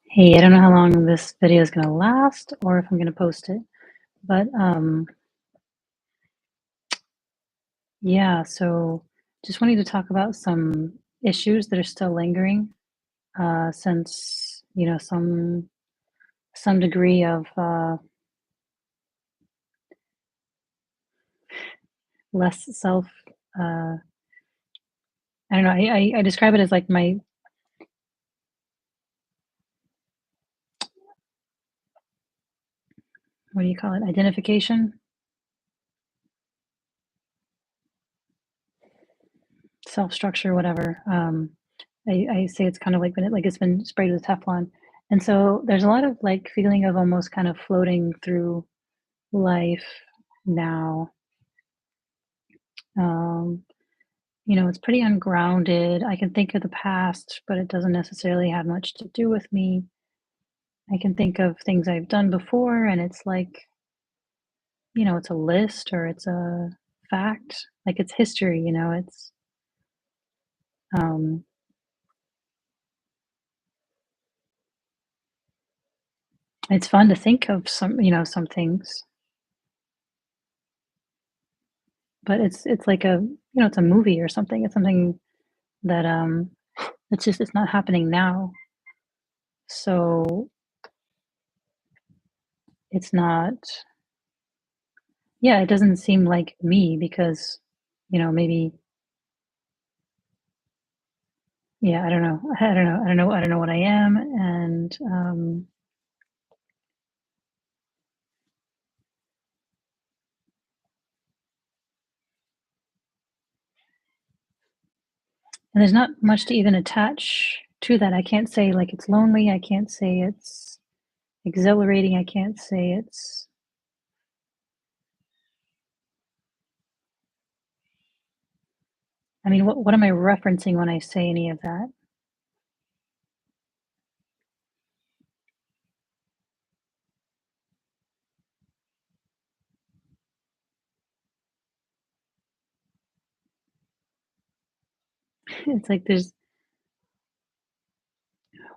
Hey, I don't know how long this video is going to last or if I'm going to post it, but yeah, so just wanted to talk about some issues that are still lingering since, some degree of less self uh I don't know, I describe it as like my what do you call it? Identification, self structure, whatever. I say it's kind of like it's been sprayed with Teflon. And so there's a lot of like feeling of almost kind of floating through life now. Um, it's pretty ungrounded. I can think of the past, but it doesn't necessarily have much to do with me. I can think of things I've done before, and it's like, it's a list or it's a fact, like it's history, um, it's fun to think of some things, but it's like it's a movie or something. It's something that it's not happening now. So it's not, yeah, it doesn't seem like me because, maybe, yeah, I don't know. I don't know what I am, and there's not much to even attach to that. I can't say like it's lonely. I can't say it's exhilarating. I can't say it's. I mean, what am I referencing when I say any of that? It's like there's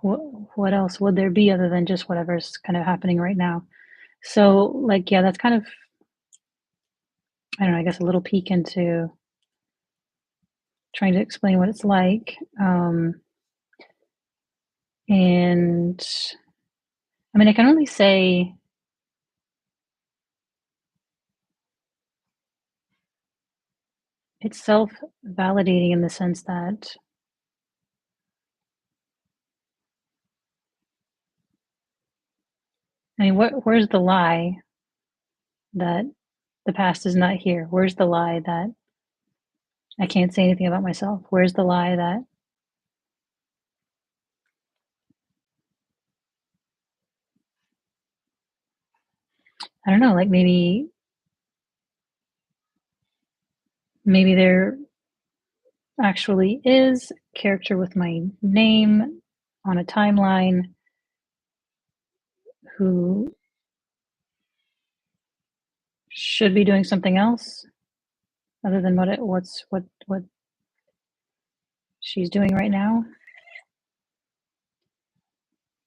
what what else would there be other than just whatever's kind of happening right now? So like yeah, that's kind of, I don't know, I guess a little peek into trying to explain what it's like. And I mean, I can only say it's self-validating in the sense that, I mean, where's the lie that the past is not here? Where's the lie that I can't say anything about myself? Where's the lie that I don't know, like maybe there actually is a character with my name on a timeline who should be doing something else other than what she's doing right now.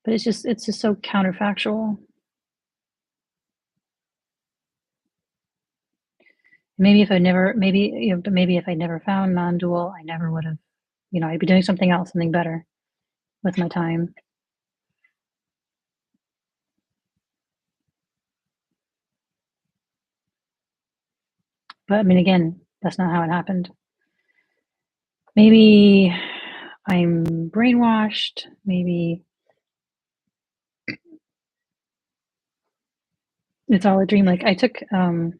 But it's just so counterfactual. Maybe if I never, maybe, but maybe if I never found non-dual, I never would have, I'd be doing something else, something better with my time. But I mean, again, that's not how it happened. Maybe I'm brainwashed. Maybe it's all a dream. Like I took a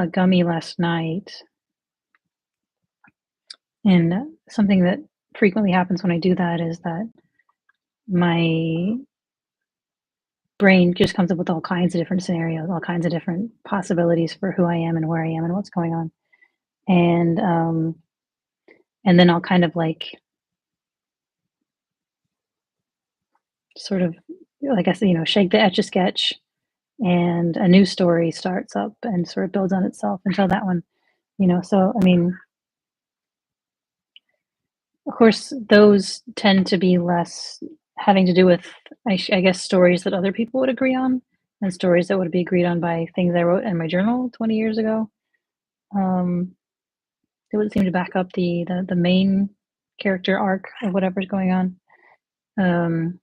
gummy last night, and something that frequently happens when I do that is that my brain just comes up with all kinds of different scenarios, all kinds of different possibilities for who I am and where I am and what's going on. And and then I'll kind of like sort of like I said, shake the etch a sketch and a new story starts up and sort of builds on itself until that one, so I mean, of course those tend to be less having to do with, I guess, stories that other people would agree on, and stories that would be agreed on by things I wrote in my journal 20 years ago. Um, it would seem to back up the main character arc of whatever's going on. Um,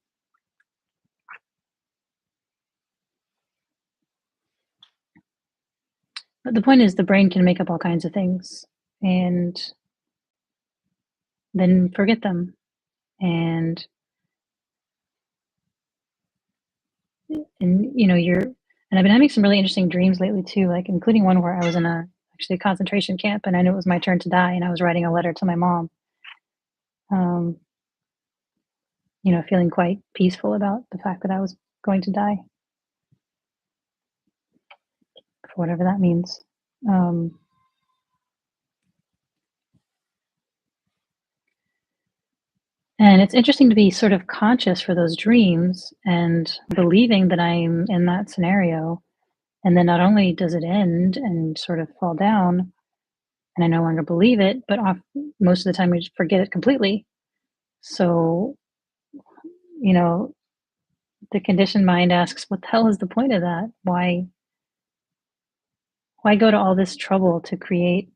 but the point is, the brain can make up all kinds of things and then forget them. And you know, and I've been having some really interesting dreams lately too, like including one where I was in actually a concentration camp, and I knew it was my turn to die, and I was writing a letter to my mom. Um, you know, feeling quite peaceful about the fact that I was going to die, for whatever that means. Um, and it's interesting to be sort of conscious for those dreams and believing that I'm in that scenario. And then not only does it end and sort of fall down, and I no longer believe it, but most of the time I just forget it completely. So, you know, the conditioned mind asks, what the hell is the point of that? Why go to all this trouble to create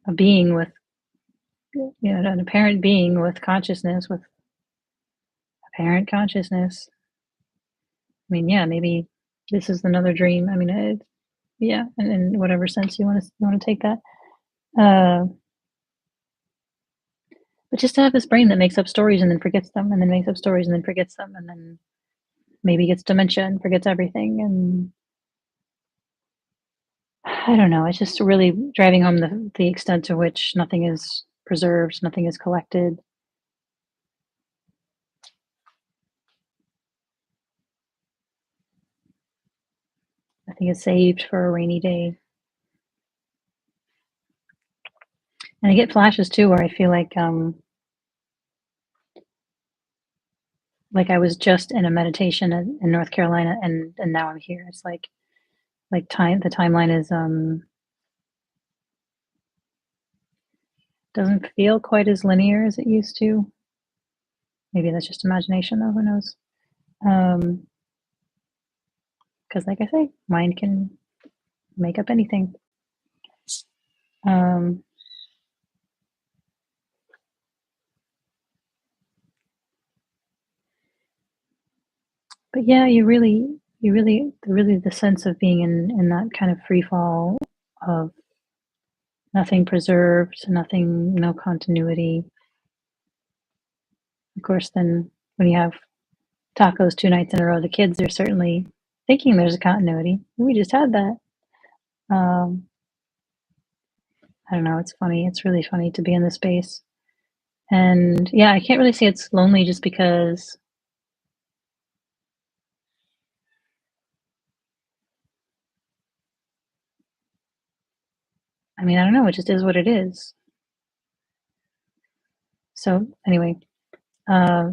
a being with, you know, an apparent being with consciousness, with apparent consciousness? I mean, yeah, maybe this is another dream. I mean, yeah, in whatever sense you want to take that. Uh, but just to have this brain that makes up stories and then forgets them, and then makes up stories and then forgets them, and then maybe gets dementia and forgets everything. And I don't know. It's just really driving home the extent to which nothing is preserved, nothing is collected. Nothing is saved for a rainy day. And I get flashes too where I feel like I was just in a meditation in North Carolina, and now I'm here. It's like the timeline is doesn't feel quite as linear as it used to. Maybe that's just imagination though, who knows? Um, because like I say, mind can make up anything. Um, but yeah, really the sense of being in that kind of free fall of nothing preserved, nothing, no continuity. Of course, then when you have tacos 2 nights in a row, the kids are certainly thinking there's a continuity. We just had that. Um, I don't know. It's funny. It's really funny to be in this space. And yeah, I can't really say it's lonely just because, I mean, I don't know. It just is what it is. So anyway, uh,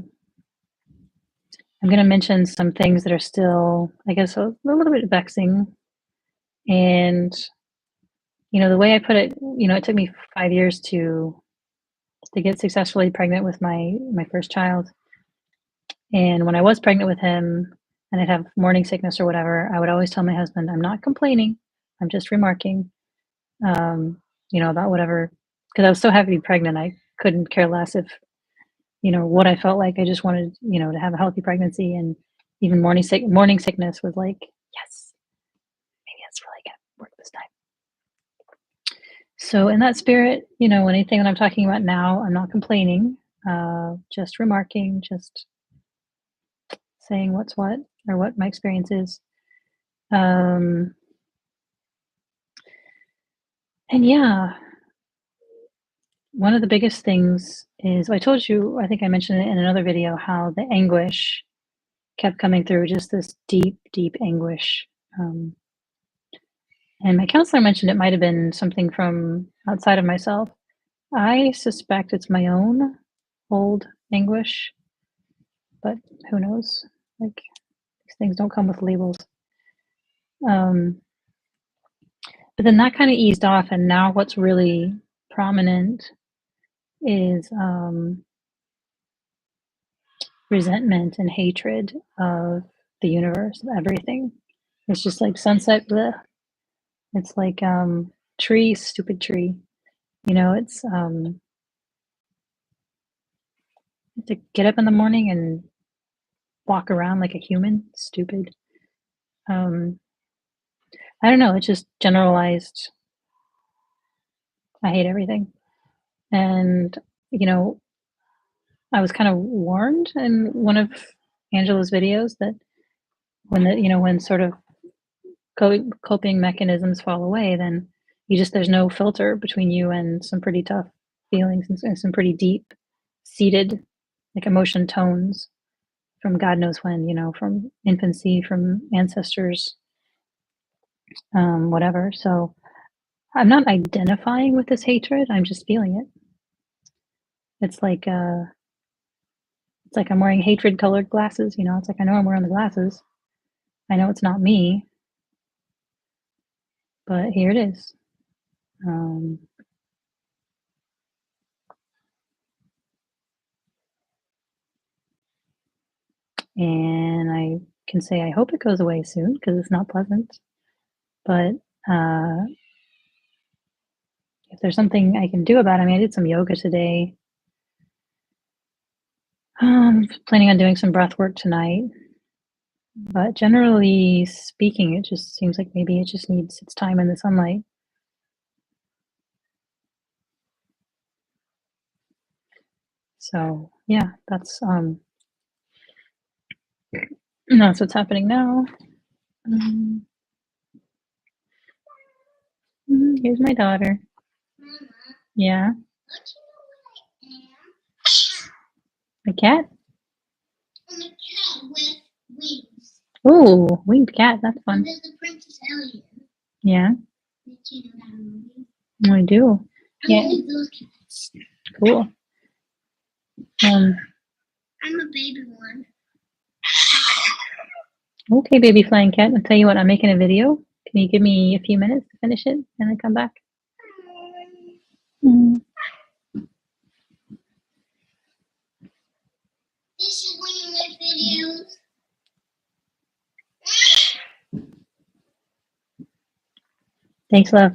I'm going to mention some things that are still, I guess, a little bit vexing. And, you know, the way I put it, you know, it took me 5 years to get successfully pregnant with my first child. And when I was pregnant with him and I'd have morning sickness or whatever, I would always tell my husband, I'm not complaining. I'm just remarking, you know, about whatever, because I was so happy to be pregnant. I couldn't care less if, you know, what I felt like. I just wanted, you know, to have a healthy pregnancy. And even morning sickness was like, yes, maybe that's really going to work this time. So in that spirit, you know, anything that I'm talking about now, I'm not complaining, just remarking, just saying what's what or what my experience is. Um, and yeah, one of the biggest things is, I told you, I think I mentioned it in another video, how the anguish kept coming through, just this deep, deep anguish. Um, and my counselor mentioned it might have been something from outside of myself. I suspect it's my own old anguish, but who knows? Like, these things don't come with labels. Um, but then that kind of eased off, and now what's really prominent is resentment and hatred of the universe, of everything. It's just like sunset, bleh. It's like tree, stupid tree. You know, it's to get up in the morning and walk around like a human, stupid. Um, I don't know, it's just generalized. I hate everything. And, you know, I was kind of warned in one of Angela's videos that when sort of coping mechanisms fall away, then there's no filter between you and some pretty tough feelings and some pretty deep seated like emotion tones from God knows when, from infancy, from ancestors, whatever. So I'm not identifying with this hatred. I'm just feeling it. It's like I'm wearing hatred colored glasses. It's like I know I'm wearing the glasses. I know it's not me, but here it is. Um, and I can say I hope it goes away soon because it's not pleasant. But if there's something I can do about it, I mean, I did some yoga today. Planning on doing some breath work tonight. But generally speaking, it just seems like maybe it just needs its time in the sunlight. So yeah, that's what's happening now. Um, Here's my daughter. Yeah, a cat. I'm a cat with wings. Ooh, winged cat. That's fun. There's the Princess Elliot. Yeah, Did you know that movie? I do. I Yeah, like those cats. cool. I'm a baby one. Okay, baby flying cat. I'll tell you what. I'm making a video. Can you give me a few minutes to finish it and then come back? Mm. This is when you make videos. Thanks, love.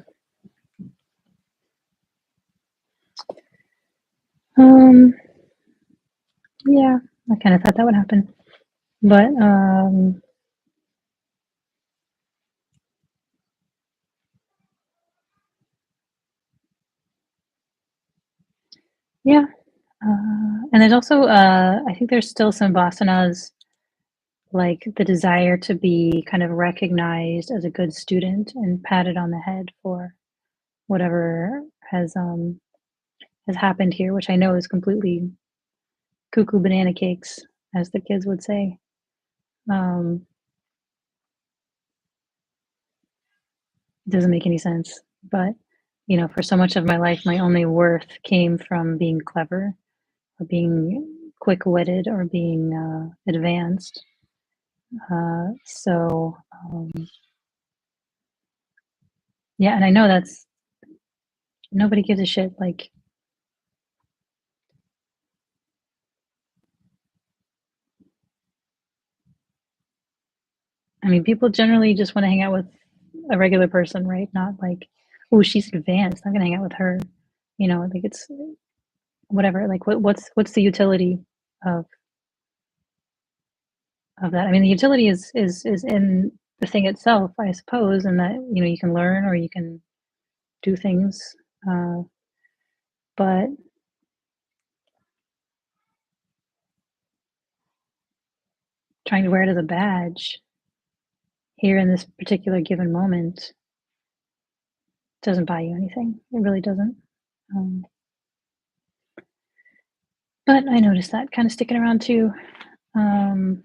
Yeah, I kind of thought that would happen, but yeah. And there's also, I think there's still some vasanas, like the desire to be kind of recognized as a good student and patted on the head for whatever has happened here, which I know is completely cuckoo banana cakes, as the kids would say. Um, it doesn't make any sense, but for so much of my life, my only worth came from being clever or being quick-witted or being advanced. So yeah, and I know that's nobody gives a shit. Like, I mean, people generally just want to hang out with a regular person, right? Not like, oh, she's advanced. I'm gonna hang out with her. Like it's whatever. Like, what's the utility of that? I mean, the utility is in the thing itself, I suppose, and that you can learn or you can do things, but trying to wear it as a badge here in this particular given moment doesn't buy you anything. It really doesn't. Um, but I noticed that kind of sticking around too. And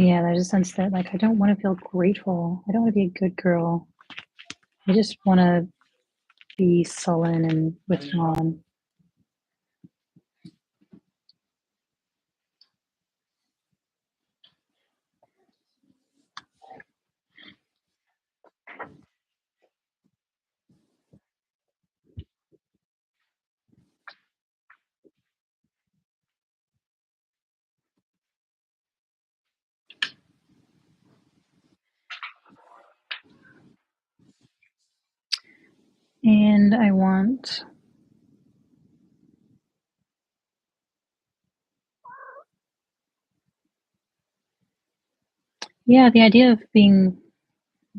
yeah, there's a sense that like I don't want to feel grateful. I don't want to be a good girl. I just want to be sullen and withdrawn. And I want yeah, the idea of being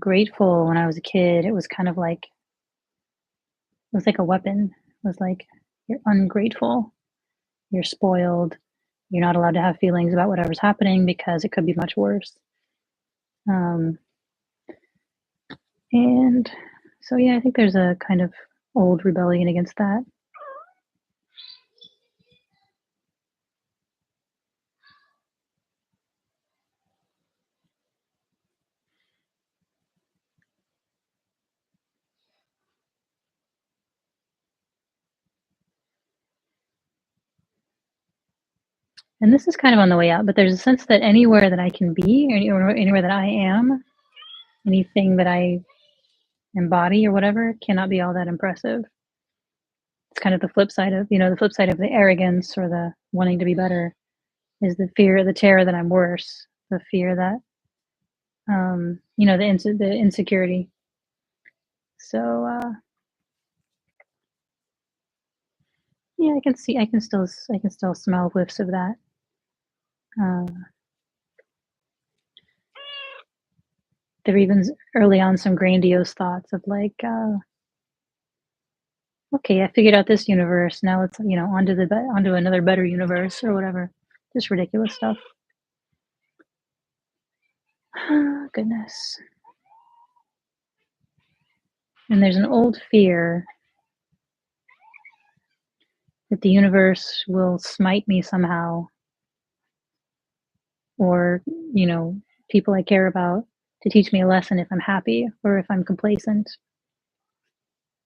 grateful when I was a kid, it was kind of like it was like a weapon. It was like, "You're ungrateful, you're spoiled, you're not allowed to have feelings about whatever's happening because it could be much worse." Um, and so, yeah, I think there's a kind of old rebellion against that. And this is kind of on the way out, but there's a sense that anywhere that I can be, anywhere that I am, anything that I embody or whatever cannot be all that impressive. It's kind of the flip side of, the flip side of the arrogance or the wanting to be better is the fear, the terror that I'm worse, the fear that, the insecurity. So, yeah, I can still smell whiffs of that. Uh, there were even early on some grandiose thoughts of like, okay, I figured out this universe. Now let's, onto another better universe or whatever. Just ridiculous stuff. Goodness. And there's an old fear that the universe will smite me somehow, or, you know, people I care about to teach me a lesson if I'm happy or if I'm complacent.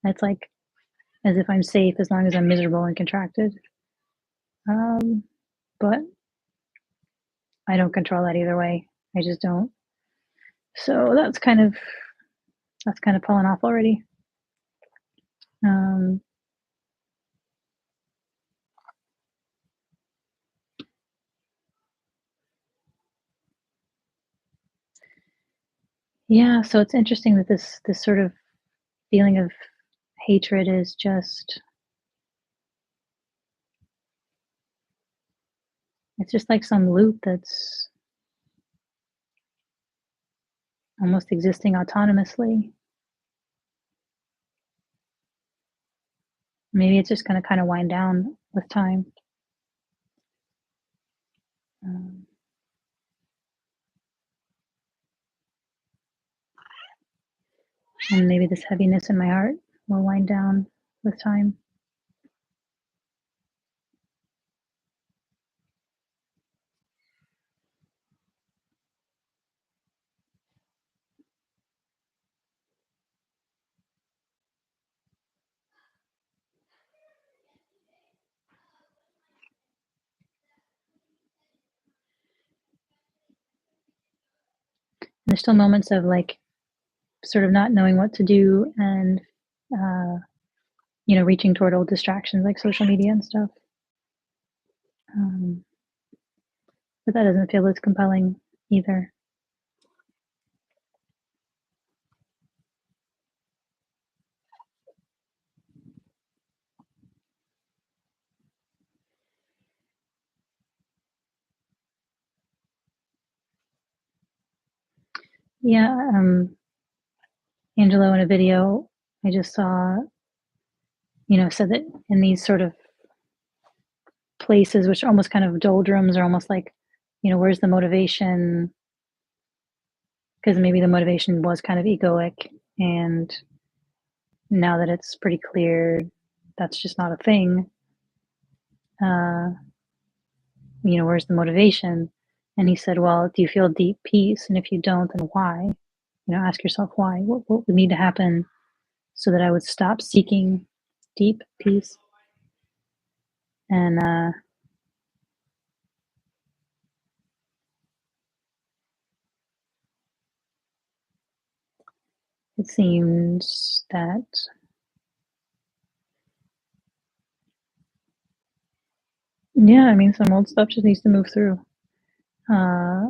That's like as if I'm safe as long as I'm miserable and contracted. Um, but I don't control that either way. I just don't. So that's kind of fallen off already. Um, yeah, so it's interesting that this sort of feeling of hatred is just it's just like some loop that's almost existing autonomously. Maybe it's just going to kind of wind down with time. Um, and maybe this heaviness in my heart will wind down with time. And there's still moments of like sort of not knowing what to do and uh, reaching toward old distractions like social media and stuff. Um, but that doesn't feel as compelling either. Yeah, Angelo in a video I just saw, said that in these sort of places which are almost kind of doldrums or almost like, where's the motivation? Because maybe the motivation was kind of egoic, and now that it's pretty clear that's just not a thing. Uh, where's the motivation? And he said, well, do you feel deep peace? And if you don't, then why? Ask yourself why. What would need to happen so that I would stop seeking deep peace? And it seems that yeah, I mean, some old stuff just needs to move through. Uh,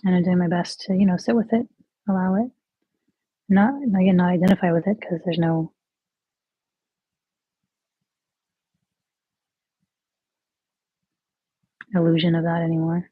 And I'm doing my best to, sit with it, allow it, not identify with it because there's no illusion of that anymore.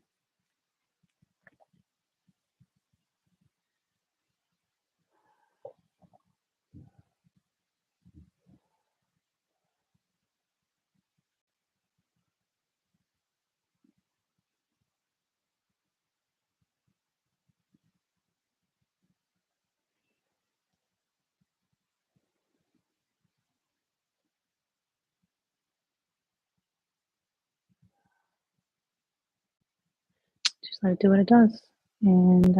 Just let it do what it does. And,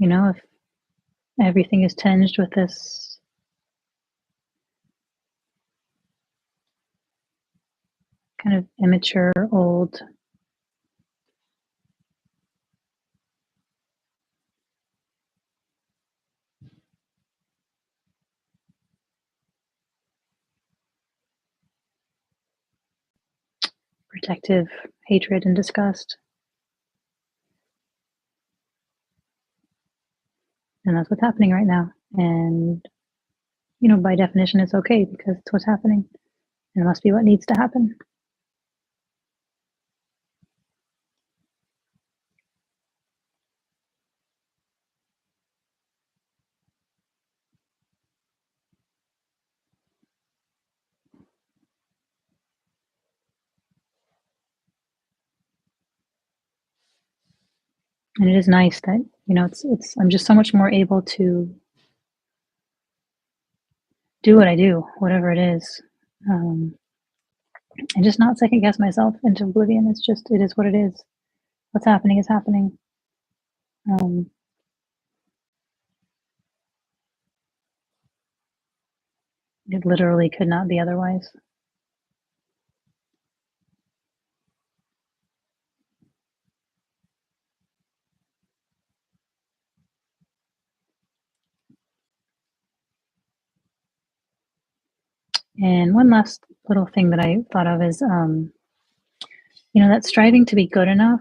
if everything is tinged with this kind of immature, old, protective hatred and disgust, and that's what's happening right now. And, by definition, it's okay because it's what's happening. And it must be what needs to happen. And it is nice that, I'm just so much more able to do what I do, whatever it is, and just not second guess myself into oblivion. It is what it is. What's happening is happening. Um, it literally could not be otherwise. And one last little thing that I thought of is, that striving to be good enough,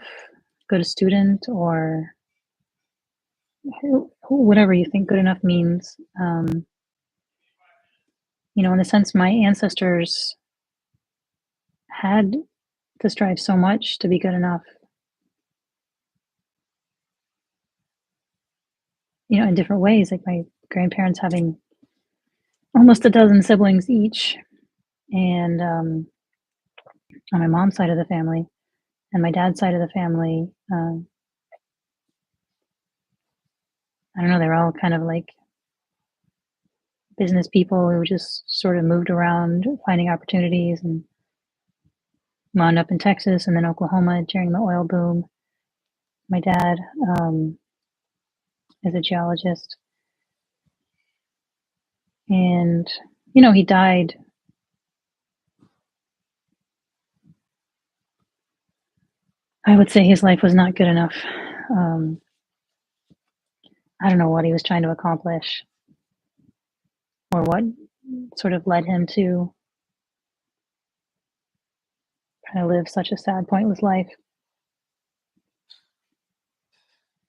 good student, or whatever you think good enough means. In a sense, my ancestors had to strive so much to be good enough, in different ways, like my grandparents having almost a dozen siblings each, and on my mom's side of the family, and my dad's side of the family, I don't know, they're all kind of like business people who just sort of moved around finding opportunities and wound up in Texas and then Oklahoma during the oil boom. My dad is a geologist, and he died. I would say his life was not good enough. Um, I don't know what he was trying to accomplish or what sort of led him to kind of live such a sad, pointless life,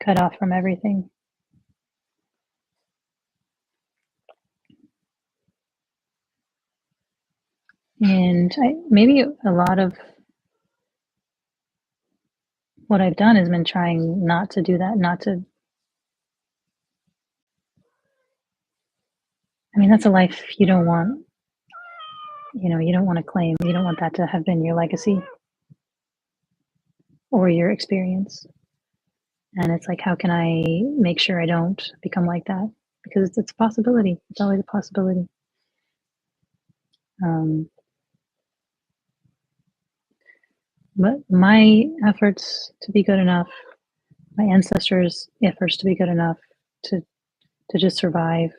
cut off from everything. And maybe a lot of what I've done has been trying not to do that, not to. I mean, that's a life you don't want. You don't want to claim. You don't want that to have been your legacy or your experience. And it's like, how can I make sure I don't become like that? Because it's a possibility. It's always a possibility. But my efforts to be good enough, my ancestors' efforts to be good enough to just survive.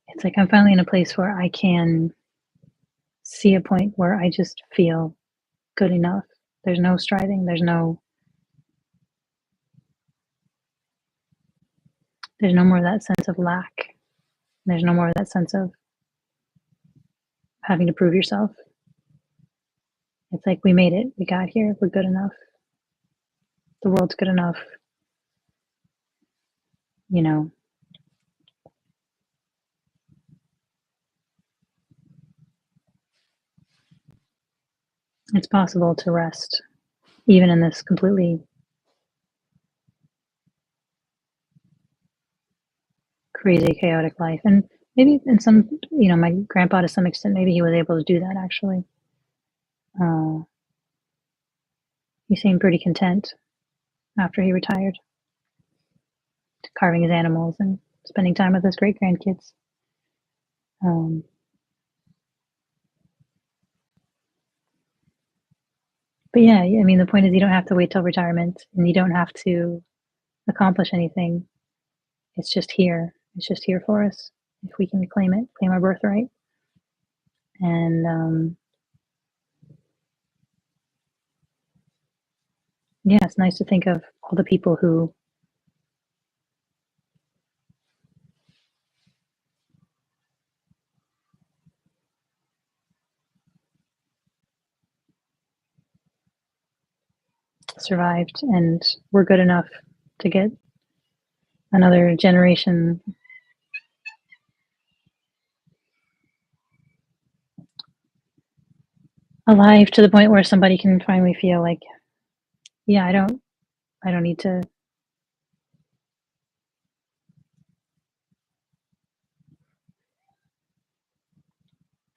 It's like I'm finally in a place where I can see a point where I just feel good enough. There's no striving. There's no more of that sense of lack. There's no more of that sense of having to prove yourself. It's like, we made it. We got here. We're good enough. The world's good enough. You know, it's possible to rest even in this completely crazy, chaotic life. And maybe in some, my grandpa, to some extent, maybe he was able to do that actually. Uh, he seemed pretty content after he retired, carving his animals and spending time with his great grandkids. Um, but yeah, I mean, the point is, you don't have to wait till retirement, and you don't have to accomplish anything. It's just here. It's just here for us if we can claim it, claim our birthright. And yeah, it's nice to think of all the people who survived and were good enough to get another generation alive to the point where somebody can finally feel like, yeah, I don't need to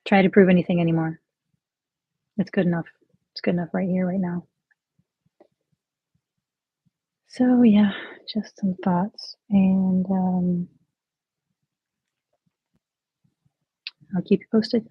try to prove anything anymore. It's good enough. It's good enough right here, right now. So yeah, just some thoughts, and I'll keep you posted.